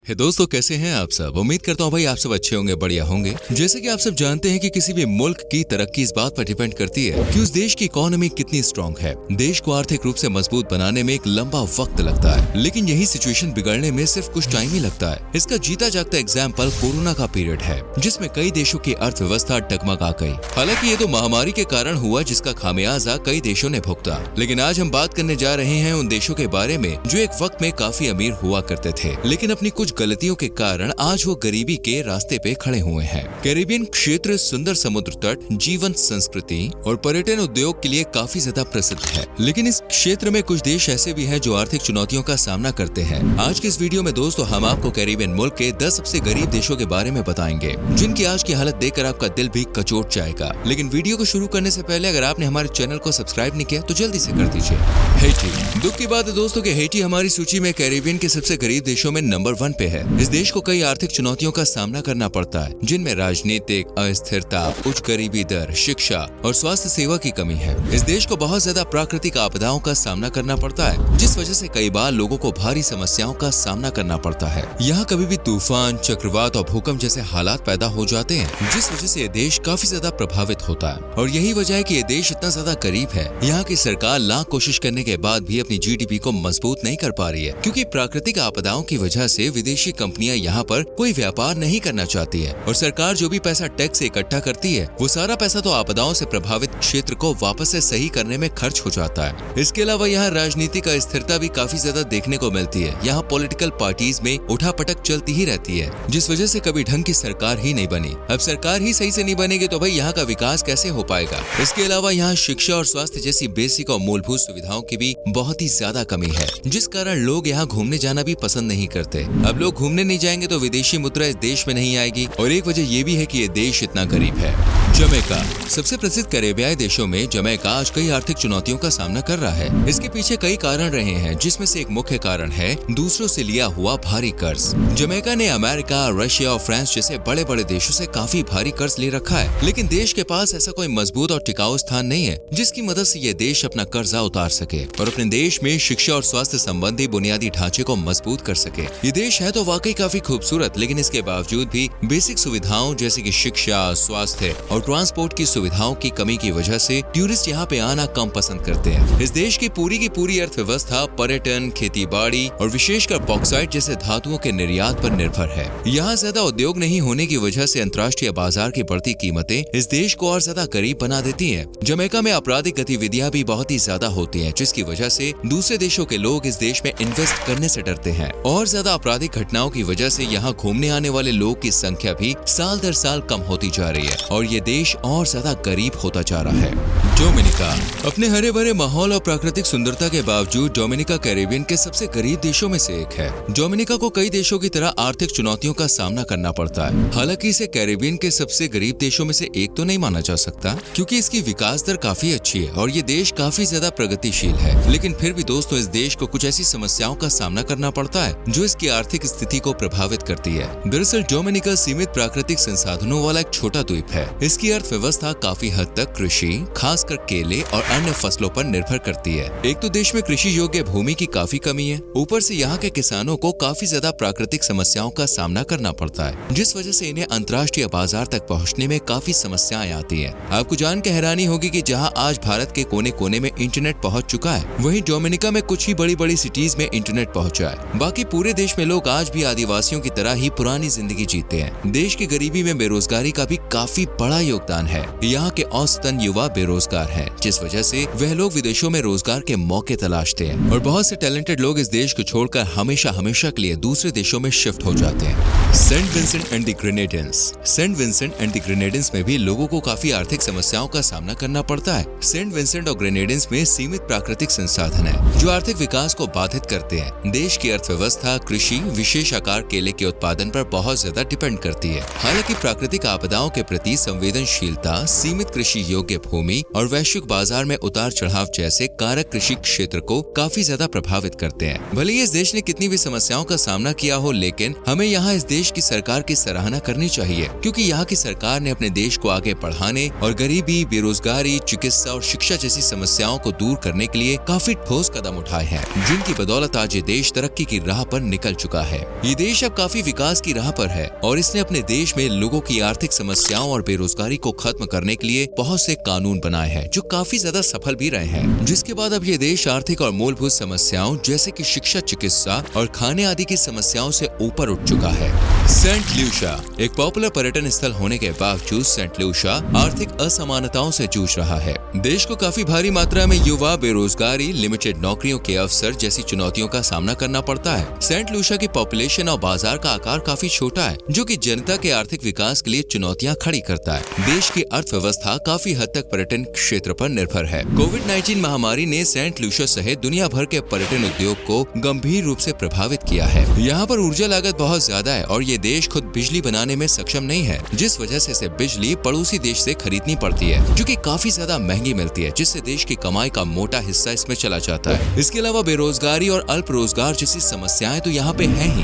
हे दोस्तों, कैसे हैं आप सब। उम्मीद करता हूँ भाई आप सब अच्छे होंगे, बढ़िया होंगे। जैसे कि आप सब जानते हैं कि किसी भी मुल्क की तरक्की इस बात पर डिपेंड करती है कि उस देश की इकोनॉमी कितनी स्ट्रांग है। देश को आर्थिक रूप से मजबूत बनाने में एक लंबा वक्त लगता है, लेकिन यही सिचुएशन बिगड़ने में सिर्फ कुछ टाइम ही लगता है। इसका जीता जागता एग्जाम्पल कोरोना का पीरियड है, जिसमें कई देशों की अर्थव्यवस्था डगमगा गई। हालांकि ये तो महामारी के कारण हुआ, जिसका खामियाजा कई देशों ने भुगता। लेकिन आज हम बात करने जा रहे हैं उन देशों के बारे में जो एक वक्त में काफी अमीर हुआ करते थे, लेकिन अपनी कुछ गलतियों के कारण आज वो गरीबी के रास्ते पे खड़े हुए हैं। कैरिबियन क्षेत्र सुंदर समुद्र तट, जीवंत संस्कृति और पर्यटन उद्योग के लिए काफी ज्यादा प्रसिद्ध है। लेकिन इस क्षेत्र में कुछ देश ऐसे भी हैं जो आर्थिक चुनौतियों का सामना करते हैं। आज के इस वीडियो में दोस्तों हम आपको कैरिबियन मुल्क के 10 सबसे गरीब देशों के बारे में बताएंगे, जिनकी आज की हालत देखकर आपका दिल भी कचोट जाएगा। लेकिन वीडियो को शुरू करने से पहले अगर आपने हमारे चैनल को सब्सक्राइब नहीं किया तो जल्दी से कर दीजिए। हैटी। दुख की बात है दोस्तों कि हैटी हमारी सूची में कैरिबियन के सबसे गरीब देशों में नंबर 1 पे है। इस देश को कई आर्थिक चुनौतियों का सामना करना पड़ता है, जिनमें राजनीतिक अस्थिरता, उच्च गरीबी दर, शिक्षा और स्वास्थ्य सेवा की कमी है। इस देश को बहुत ज्यादा प्राकृतिक आपदाओं का सामना करना पड़ता है, जिस वजह से कई बार लोगों को भारी समस्याओं का सामना करना पड़ता है। यहाँ कभी भी तूफान, चक्रवात और भूकंप जैसे हालात पैदा हो जाते हैं, जिस वजह से ये देश काफी ज्यादा प्रभावित होता है। और यही वजह है कि ये देश इतना ज्यादा गरीब है। यहाँ की सरकार लाख कोशिश करने के बाद भी अपनी जीडीपी को मजबूत नहीं कर पा रही है, क्योंकि प्राकृतिक आपदाओं की वजह से विदेशी कंपनियां यहाँ पर कोई व्यापार नहीं करना चाहती है। और सरकार जो भी पैसा टैक्स से इकट्ठा करती है, वो सारा पैसा तो आपदाओं से प्रभावित क्षेत्र को वापस से सही करने में खर्च हो जाता है। इसके अलावा यहाँ राजनीतिक अस्थिरता भी काफी ज्यादा देखने को मिलती है। यहाँ पॉलिटिकल पार्टीज में उठापटक चलती ही रहती है, जिस वजह से कभी ढंग की सरकार ही नहीं बनी। अब सरकार ही सही से नहीं बनेगी तो भाई यहाँ का विकास कैसे हो पाएगा। इसके अलावा यहाँ शिक्षा और स्वास्थ्य जैसी बेसिक और मूलभूत सुविधाओं की भी बहुत ही ज्यादा कमी है, जिस कारण लोग यहाँ घूमने जाना भी पसंद नहीं करते। अब लोग घूमने नहीं जाएंगे तो विदेशी मुद्रा इस देश में नहीं आएगी, और एक वजह ये भी है कि ये देश इतना गरीब है। जमैका। सबसे प्रसिद्ध कैरेबियाई देशों में जमैका आज कई आर्थिक चुनौतियों का सामना कर रहा है। इसके पीछे कई कारण रहे हैं, जिसमें से एक मुख्य कारण है दूसरों से लिया हुआ भारी कर्ज। जमैका ने अमेरिका, रशिया और फ्रांस जैसे बड़े बड़े देशों से काफी भारी कर्ज ले रखा है, लेकिन देश के पास ऐसा कोई मजबूत और टिकाऊ स्थान नहीं है जिसकी मदद से ये देश अपना कर्जा उतार सके और अपने देश में शिक्षा और स्वास्थ्य संबंधी बुनियादी ढांचे को मजबूत कर सके। ये देश है तो वाकई काफी खूबसूरत, लेकिन इसके बावजूद भी बेसिक सुविधाओं जैसे कि शिक्षा, स्वास्थ्य और ट्रांसपोर्ट की सुविधाओं की कमी की वजह से टूरिस्ट यहाँ पे आना कम पसंद करते हैं। इस देश की पूरी अर्थव्यवस्था पर्यटन, खेती बाड़ी और विशेषकर बॉक्साइट जैसे धातुओं के निर्यात पर निर्भर है। यहाँ ज्यादा उद्योग नहीं होने की वजह से अंतर्राष्ट्रीय बाजार की बढ़ती कीमतें इस देश को और ज्यादा गरीब बना देती हैं। जमैका में आपराधिक गतिविधियां भी बहुत ही ज्यादा होती हैं, जिसकी वजह से दूसरे देशों के लोग इस देश में इन्वेस्ट करने से डरते हैं। और ज्यादा आपराधिक घटनाओं की वजह से यहाँ घूमने आने वाले लोग की संख्या भी साल दर साल कम होती जा रही है और ये देश और ज्यादा गरीब होता जा रहा है। डोमिनिका। अपने हरे भरे माहौल और प्राकृतिक सुंदरता के बावजूद डोमिनिका कैरिबियन के सबसे गरीब देशों में से एक है। डोमिनिका को कई देशों की तरह आर्थिक चुनौतियों का सामना करना पड़ता है। हालांकि इसे कैरिबियन के सबसे गरीब देशों में से एक तो नहीं माना जा सकता, क्योंकि इसकी विकास दर काफी अच्छी है और ये देश काफी ज्यादा प्रगतिशील है। लेकिन फिर भी दोस्तों इस देश को कुछ ऐसी समस्याओं का सामना करना पड़ता है जो इसकी आर्थिक स्थिति को प्रभावित करती है। दरअसल डोमिनिका सीमित प्राकृतिक संसाधनों वाला एक छोटा द्वीप है। इसकी अर्थव्यवस्था काफी हद तक कृषि, खासकर केले और अन्य फसलों पर निर्भर करती है। एक तो देश में कृषि योग्य भूमि की काफी कमी है, ऊपर से यहाँ के किसानों को काफी ज्यादा प्राकृतिक समस्याओं का सामना करना पड़ता है, जिस वजह से इन्हें अंतर्राष्ट्रीय बाजार तक पहुँचने में काफी समस्याएं आती हैं। आपको जान के हैरानी होगी कि जहाँ आज भारत के कोने कोने में इंटरनेट पहुँच चुका है, वहीं डोमिनिका में कुछ ही बड़ी सिटीज में इंटरनेट पहुँचा है। बाकी पूरे देश में लोग आज भी आदिवासियों की तरह ही पुरानी जिंदगी जीते हैं। देश की गरीबी में बेरोजगारी का भी काफी बड़ा योगदान है। यहाँ के औसतन युवा बेरोजगार हैं, जिस वजह से वह लोग विदेशों में रोजगार के मौके तलाशते हैं और बहुत से टैलेंटेड लोग इस देश को छोड़कर हमेशा के लिए दूसरे देशों में शिफ्ट हो जाते हैं। Saint Vincent and the Grenadians. Saint Vincent and the Grenadians में भी लोगों को काफी आर्थिक समस्याओं का सामना करना पड़ता है। सेंट विंसेंट और ग्रेनेडियंस में सीमित प्राकृतिक संसाधन है जो आर्थिक विकास को बाधित करते हैं। देश की अर्थव्यवस्था कृषि, विशेष आकार केले के उत्पादन पर बहुत ज्यादा डिपेंड करती है। हालांकि प्राकृतिक आपदाओं के प्रति संवेदनशील संवेदनशीलता, सीमित कृषि योग्य भूमि और वैश्विक बाजार में उतार चढ़ाव जैसे कारक कृषि क्षेत्र को काफी ज्यादा प्रभावित करते हैं। भले ही इस देश ने कितनी भी समस्याओं का सामना किया हो, लेकिन हमें यहाँ इस देश की सरकार की सराहना करनी चाहिए, क्योंकि यहाँ की सरकार ने अपने देश को आगे बढ़ाने और गरीबी, बेरोजगारी, चिकित्सा और शिक्षा जैसी समस्याओं को दूर करने के लिए काफी ठोस कदम उठाए हैं, जिनकी बदौलत आज ये देश तरक्की की राह पर निकल चुका है। ये देश अब काफी विकास की राह पर है और इसने अपने देश में लोगों की आर्थिक समस्याओं और बेरोजगारी को खत्म करने के लिए बहुत से कानून बनाए हैं, जो काफी ज्यादा सफल भी रहे हैं, जिसके बाद अब ये देश आर्थिक और मूलभूत समस्याओं जैसे कि शिक्षा, चिकित्सा और खाने आदि की समस्याओं से ऊपर उठ चुका है। सेंट ल्यूसिया एक पॉपुलर पर्यटन स्थल होने के बावजूद सेंट ल्यूसिया आर्थिक असमानताओं से जूझ रहा है। देश को काफी भारी मात्रा में युवा, बेरोजगारी, लिमिटेड नौकरियों के अवसर जैसी चुनौतियों का सामना करना पड़ता है। सेंट ल्यूसिया की पॉपुलेशन और बाजार का आकार काफी छोटा है, जो कि जनता के आर्थिक विकास के लिए चुनौतियां खड़ी करता है। देश की अर्थव्यवस्था काफी हद तक पर्यटन क्षेत्र पर निर्भर है। कोविड-19 महामारी ने सेंट ल्यूसिया सहित दुनिया भर के पर्यटन उद्योग को गंभीर रूप से प्रभावित किया है। यहाँ पर ऊर्जा लागत बहुत ज्यादा है और ये देश खुद बिजली बनाने में सक्षम नहीं है, जिस वजह से इसे बिजली पड़ोसी देश से खरीदनी पड़ती है, जो कि काफी ज्यादा महंगी मिलती है, जिससे देश की कमाई का मोटा हिस्सा इसमें चला जाता है। इसके अलावा बेरोजगारी और अल्प रोजगार जैसी समस्याएं तो यहाँ पे हैं ही।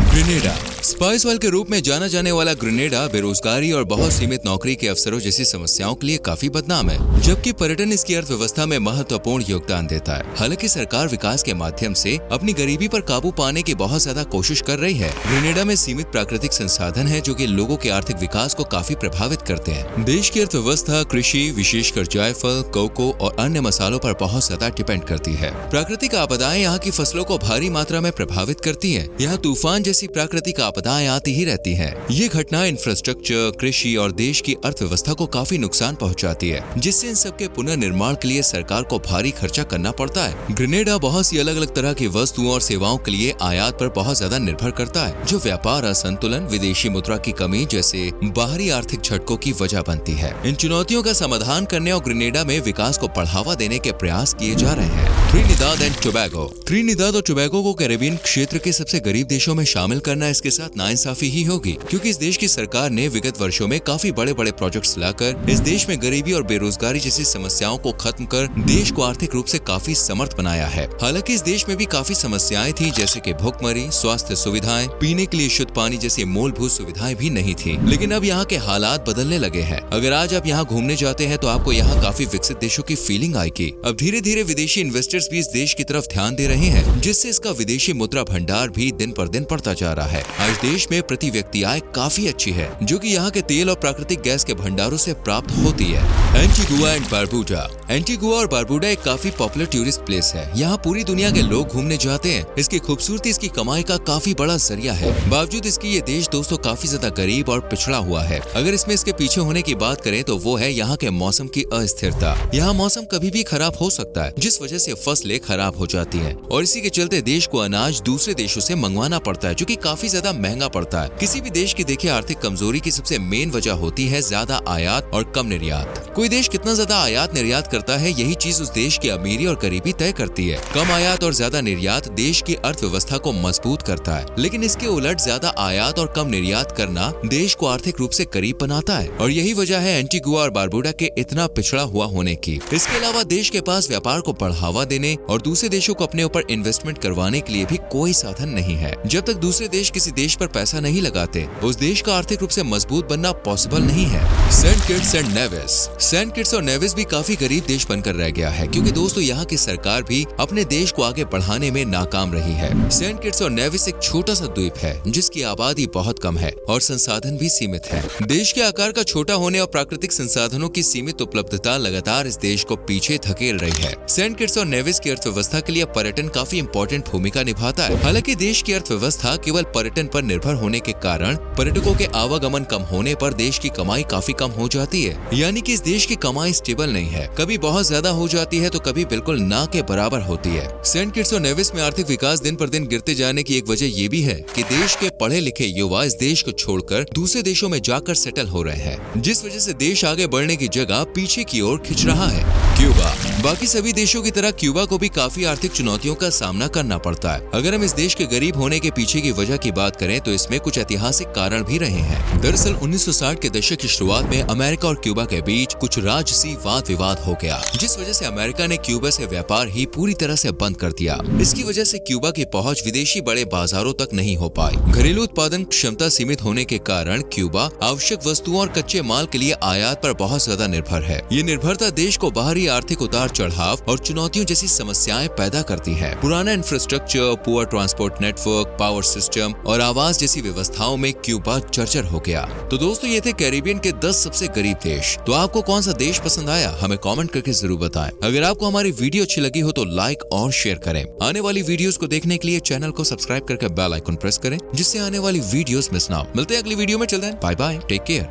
ग्रेनेडा स्पाइस ऑयल के रूप में जाना जाने वाला ग्रेनेडा बेरोजगारी और बहुत सीमित नौकरी के अवसरों जैसी समस्याओं के लिए काफी बदनाम है, जबकि पर्यटन इसकी अर्थव्यवस्था में महत्वपूर्ण योगदान देता है। हालांकि सरकार विकास के माध्यम से अपनी गरीबी पर काबू पाने की बहुत ज्यादा कोशिश कर रही है। ग्रेनेडा में सीमित प्राकृतिक संसाधन है, जो कि लोगों के आर्थिक विकास को काफी प्रभावित करते हैं। देश की अर्थव्यवस्था कृषि, विशेषकर जायफल, कोको और अन्य मसालों पर बहुत ज्यादा डिपेंड करती है। प्राकृतिक आपदाएं यहाँ की फसलों को भारी मात्रा में प्रभावित करती हैं। यहाँ तूफान जैसी प्राकृतिक आपदाएं आती ही रहती हैं। ये घटनाएं इंफ्रास्ट्रक्चर, कृषि और देश की अर्थव्यवस्था को काफी नुकसान पहुंचाती है, जिससे इन सब के पुनर्निर्माण के लिए सरकार को भारी खर्चा करना पड़ता है। ग्रेनेडा बहुत सी अलग अलग तरह की वस्तुओं और सेवाओं के लिए आयात पर बहुत ज्यादा निर्भर करता है, जो व्यापार असंतुलन, विदेशी मुद्रा की कमी जैसे बाहरी आर्थिक झटकों की वजह बनती है। इन चुनौतियों का समाधान करने और ग्रेनेडा में विकास को बढ़ावा देने के प्रयास किए जा रहे हैं। ट्रिनिदाद एंड टोबैगो ट्रिनिदाद और टोबैगो को कैरेबियन क्षेत्र के सबसे गरीब देशों में शामिल करना इसके साथ नाइंसाफी ही होगी, क्योंकि इस देश की सरकार ने विगत वर्षों में काफी बड़े बड़े प्रोजेक्ट्स लाकर इस देश में गरीबी और बेरोजगारी जैसी समस्याओं को खत्म कर देश को आर्थिक रूप से काफी समर्थ बनाया है। हालांकि इस देश में भी काफी समस्याएं थी, जैसे कि भुखमरी, स्वास्थ्य सुविधाएं, पीने के लिए शुद्ध पानी जैसी मूलभूत सुविधाएं भी नहीं थी। लेकिन अब यहाँ के हालात बदलने लगे हैं। अगर आज आप यहाँ घूमने जाते हैं तो आपको यहाँ काफी विकसित देशों की फीलिंग आएगी। अब धीरे धीरे विदेशी इन्वेस्टर्स भी इस देश की तरफ ध्यान दे रहे हैं, जिससे इसका विदेशी मुद्रा भंडार भी दिन पर दिन बढ़ता जा रहा है। आज देश में प्रति व्यक्ति आय काफी अच्छी है, जो कि यहाँ के तेल और प्राकृतिक गैस के भंडारों से प्राप्त होती है। एंटीगुआ एंड बारबुडा एंटीगुआ और बारबुडा एक काफी पॉपुलर टूरिस्ट प्लेस है। यहाँ पूरी दुनिया के लोग घूमने जाते हैं। इसकी खूबसूरती इसकी कमाई का काफी बड़ा जरिया है। बावजूद इसकी ये देश दोस्तों काफी ज्यादा गरीब और पिछड़ा हुआ है। अगर इसमें इसके पीछे होने की बात करें तो वो है यहाँ के मौसम की अस्थिरता। यहाँ मौसम कभी भी खराब हो सकता है, जिस वजह से फसलें खराब हो जाती हैं और इसी के चलते देश को अनाज दूसरे देशों से मंगवाना पड़ता है, जो कि काफी ज्यादा महंगा पड़ता है। किसी भी देश की देखिए आर्थिक कमजोरी की सबसे मेन वजह होती है ज्यादा आयात और कम निर्यात। कोई देश कितना ज्यादा आयात निर्यात करता है, यही चीज उस देश की अमीरी और गरीबी तय करती है। कम आयात और ज्यादा निर्यात देश की अर्थव्यवस्था को मजबूत करता है, लेकिन इसके उलट ज्यादा आयात और कम निर्यात करना देश को आर्थिक रूप से करीब बनाता है। और यही वजह है एंटीगुआ और बारबुडा के इतना पिछड़ा हुआ होने की। इसके अलावा देश के पास व्यापार को बढ़ावा देने और दूसरे देशों को अपने ऊपर इन्वेस्टमेंट करवाने के लिए भी कोई साधन नहीं है। जब तक दूसरे देश किसी देश पर पैसा नहीं लगाते, उस देश का आर्थिक रूप से मजबूत बनना पॉसिबल नहीं है। Saint Kitts and Nevis Saint Kitts और नेविस भी काफी गरीब देश बनकर रह गया है, क्योंकि दोस्तों यहाँ की सरकार भी अपने देश को आगे बढ़ाने में नाकाम रही है। सेंट किट्स और नेविस एक छोटा सा द्वीप है, जिसकी आबादी बहुत कम है और संसाधन भी सीमित है। देश के आकार का छोटा होने और प्राकृतिक संसाधनों की सीमित उपलब्धता लगातार इस देश को पीछे धकेल रही है। सेंट किट्स और नेविस की अर्थव्यवस्था के लिए पर्यटन काफी इंपॉर्टेंट भूमिका निभाता है। हालांकि देश की अर्थव्यवस्था केवल पर्यटन पर निर्भर होने के कारण पर्यटकों के आवागमन कम होने पर देश की कमाई काफी कम हो जाती है। यानी कि इस देश की कमाई स्टेबल नहीं है, कभी बहुत ज्यादा हो जाती है तो कभी बिल्कुल ना के बराबर होती है। सेंट किट्स और नेविस में आर्थिक विकास दिन पर दिन गिरते जाने की एक वजह ये भी है कि देश के पढ़े लिखे युवा इस देश को छोड़कर दूसरे देशों में जाकर सेटल हो रहे हैं, जिस वजह से देश आगे बढ़ने की जगह पीछे की ओर खिंच रहा है। क्यूबा। बाकी सभी देशों की तरह क्यूबा को भी काफी आर्थिक चुनौतियों का सामना करना पड़ता है। अगर हम इस देश के गरीब होने के पीछे की वजह की बात करें तो इसमें कुछ ऐतिहासिक कारण भी रहे हैं। दरअसल 1960 के दशक की शुरुआत में अमेरिका और क्यूबा के बीच कुछ राजसी वाद विवाद हो गया, जिस वजह से अमेरिका ने क्यूबा से व्यापार ही पूरी तरह से बंद कर दिया। इसकी वजह से क्यूबा की पहुंच विदेशी बड़े बाजारों तक नहीं हो पाई। घरेलू उत्पादन क्षमता सीमित होने के कारण क्यूबा आवश्यक वस्तुओं और कच्चे माल के लिए आयात पर बहुत ज्यादा निर्भर है। ये निर्भरता देश को बाहरी आर्थिक उतार चढ़ाव और चुनौतियों जैसी समस्याएं पैदा करती है। पुराना infrastructure, poor transport network, power system और आवास जैसी व्यवस्थाओं में क्यूबा जर्जर हो गया। तो दोस्तों, ये थे कैरिबियन के 10 सबसे गरीब देश। तो आपको कौन सा देश पसंद आया, हमें कमेंट करके जरूर बताएं। अगर आपको हमारी वीडियो अच्छी लगी हो तो लाइक और शेयर करें। आने वाली वीडियोस को देखने के लिए चैनल को सब्सक्राइब करके बेल आइकन प्रेस करें, जिससे आने वाली वीडियोस मिस ना हो। मिलते हैं अगली वीडियो में। चल दें, बाय बाय, टेक केयर।